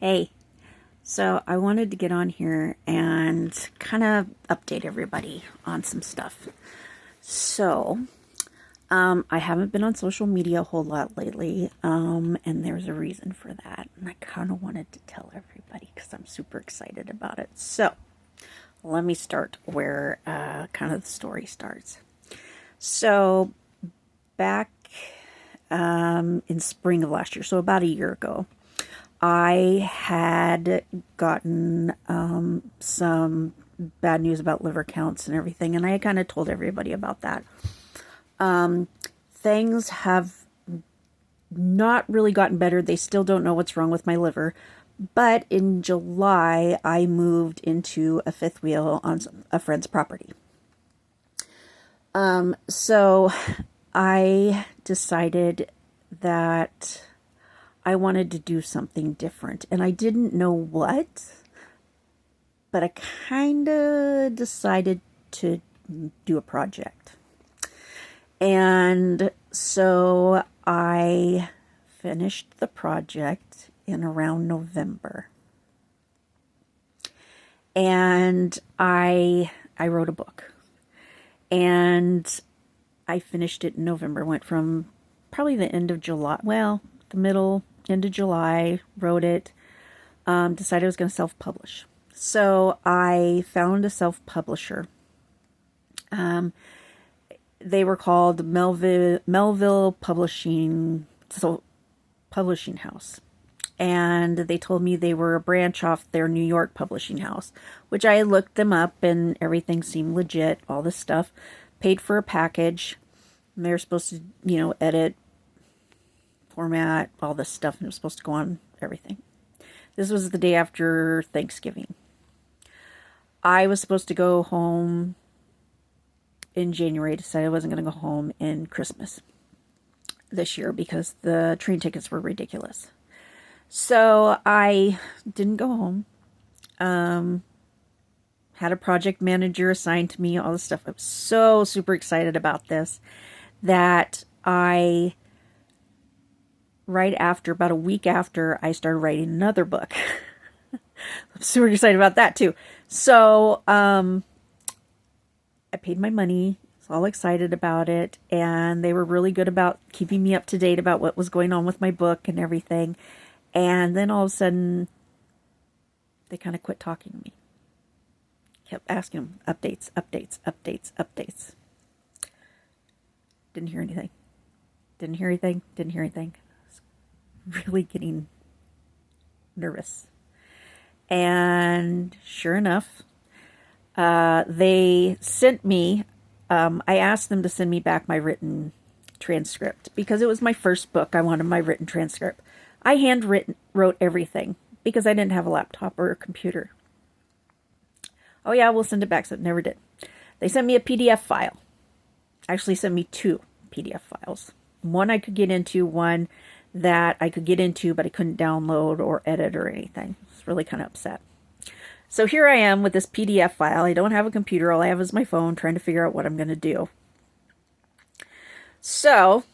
Hey, so I wanted to get on here and kind of update everybody on some stuff. So, I haven't been on social media a whole lot lately, and there's a reason for that. And I kind of wanted to tell everybody because I'm super excited about it. So, let me start where kind of the story starts. So, back in spring of last year, so about a year ago, I had gotten some bad news about liver counts and everything, and I kind of told everybody about that. Things have not really gotten better. They still don't know what's wrong with my liver. But in July, I moved into a fifth wheel on a friend's property. So I decided that I wanted to do something different, and I didn't know what, but I kind of decided to do a project. And so I finished the project in around November. And I wrote a book. And I finished it in November. Went from probably the end of July, well, the middle, end of July, wrote it, decided I was going to self-publish. So I found a self-publisher. They were called Melville Publishing House. And they told me they were a branch off their New York publishing house, which I looked them up and everything seemed legit, all this stuff. Paid for a package. And they were supposed to, edit, format, all this stuff, and it was supposed to go on everything. This was the day after Thanksgiving. I was supposed to go home in January. Decided I wasn't going to go home in Christmas this year because the train tickets were ridiculous. So I didn't go home. Had a project manager assigned to me, all this stuff. I was so super excited about this that right after, about a week after, I started writing another book. I'm super excited about that too. So, I paid my money. I was all excited about it. And they were really good about keeping me up to date about what was going on with my book and everything. And then all of a sudden, they kind of quit talking to me. Kept asking them updates. Didn't hear anything. I was really getting nervous. And sure enough, they sent me, I asked them to send me back my written transcript because it was my first book. I wanted my written transcript. I wrote everything because I didn't have a laptop or a computer. Oh yeah, we'll send it back. So it never did. They sent me a PDF file. Actually sent me 2 PDF files. One I could get into, one that I could get into, but I couldn't download or edit or anything. I was really kind of upset. So here I am with this PDF file. I don't have a computer. All I have is my phone trying to figure out what I'm going to do. So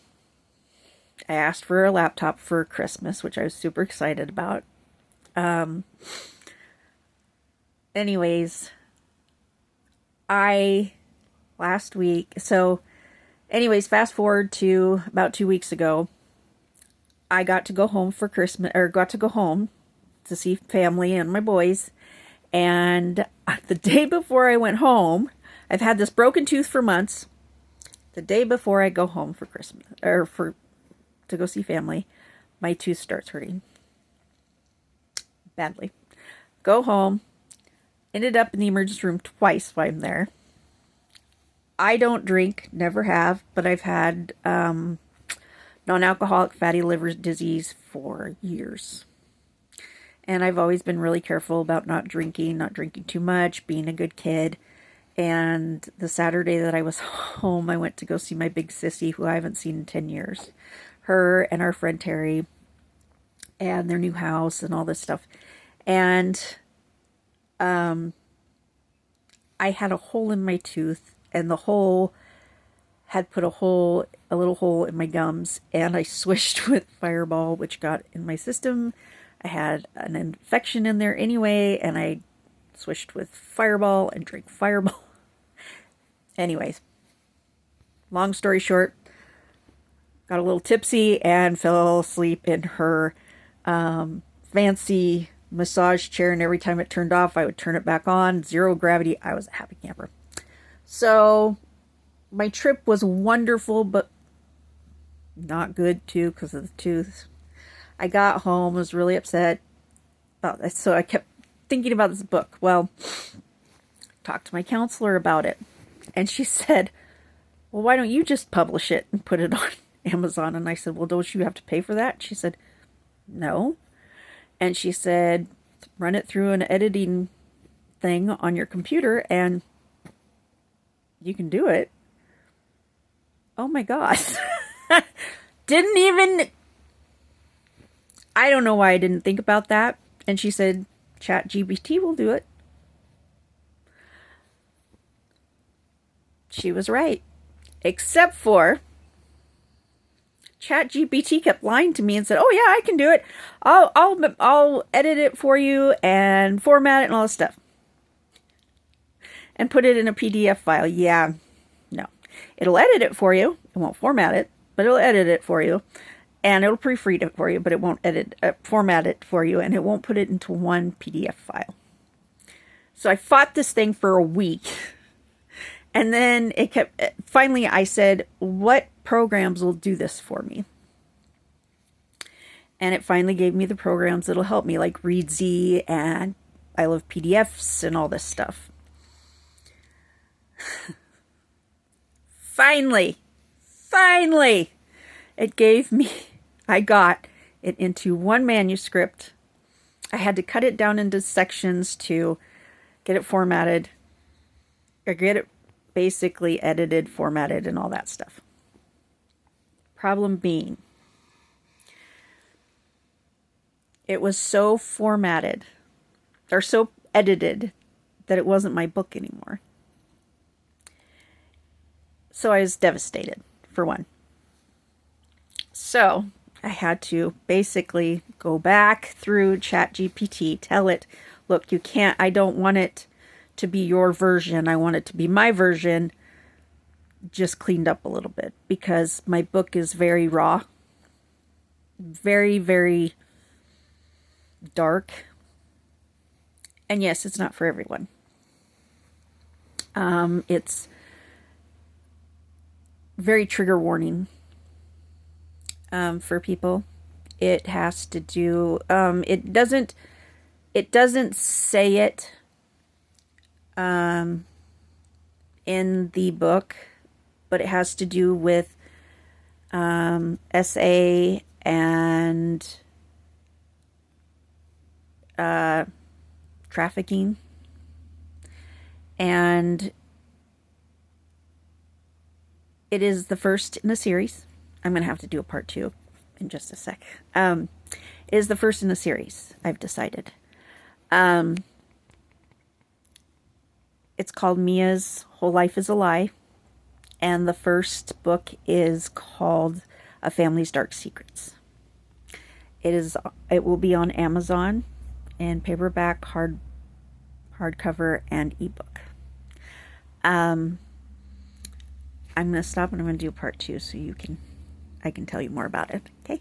I asked for a laptop for Christmas, which I was super excited about. Anyways, fast forward to about 2 weeks ago, I got to go home for Christmas, or got to go home to see family and my boys. And the day before I went home, I've had this broken tooth for months. The day before I go home for Christmas, or to go see family, my tooth starts hurting badly. Go home, ended up in the emergency room twice while I'm there. I don't drink, never have, but I've had non-alcoholic fatty liver disease for years. And I've always been really careful about not drinking too much, being a good kid. And the Saturday that I was home, I went to go see my big sissy, who I haven't seen in 10 years. Her and our friend Terry and their new house and all this stuff. And I had a hole in my tooth, and the hole had put a little hole in my gums, and I swished with Fireball, which got in my system. I had an infection in there anyway, and I switched with Fireball and drank Fireball. Anyways, long story short, got a little tipsy and fell asleep in her fancy massage chair, and every time it turned off, I would turn it back on. Zero gravity. I was a happy camper. So my trip was wonderful, but not good too because of the tooth. I got home, was really upset about this, so I kept thinking about this book. Well, talked to my counselor about it, and she said, well, why don't you just publish it and put it on Amazon? And I said, well, don't you have to pay for that? She said, no. And she said, run it through an editing thing on your computer and you can do it. Oh my God. Didn't even, I don't know why I didn't think about that. And she said, ChatGPT will do it. She was right. Except for ChatGPT kept lying to me and said, oh yeah, I can do it. I'll edit it for you and format it and all this stuff. And put it in a PDF file. Yeah, no. It'll edit it for you. It won't format it, but it'll edit it for you. And it'll proofread it for you, but it won't format it for you. And it won't put it into one PDF file. So I fought this thing for a week. And then finally I said, what programs will do this for me? And it finally gave me the programs that'll help me, like Readsy and I Love PDFs and all this stuff. Finally, it gave me, I got it into one manuscript. I had to cut it down into sections to get it formatted, or get it basically edited, formatted, and all that stuff. Problem being, it was so formatted, or so edited, that it wasn't my book anymore. So I was devastated, for one. So I had to basically go back through ChatGPT, tell it, look, I don't want it to be your version. I want it to be my version, just cleaned up a little bit, because my book is very raw, very, very dark. And yes, it's not for everyone. It's very trigger warning for people. It has to do, it doesn't say it in the book, but it has to do with SA and trafficking. And it is the first in a series. I'm going to have to do a part 2 in just a sec. It is the first in a series, I've decided. It's called Mia's Whole Life is a Lie. And the first book is called A Family's Dark Secrets. It will be on Amazon in paperback, hardcover, and ebook. I'm going to stop and I'm going to do part 2 so I can tell you more about it. Okay?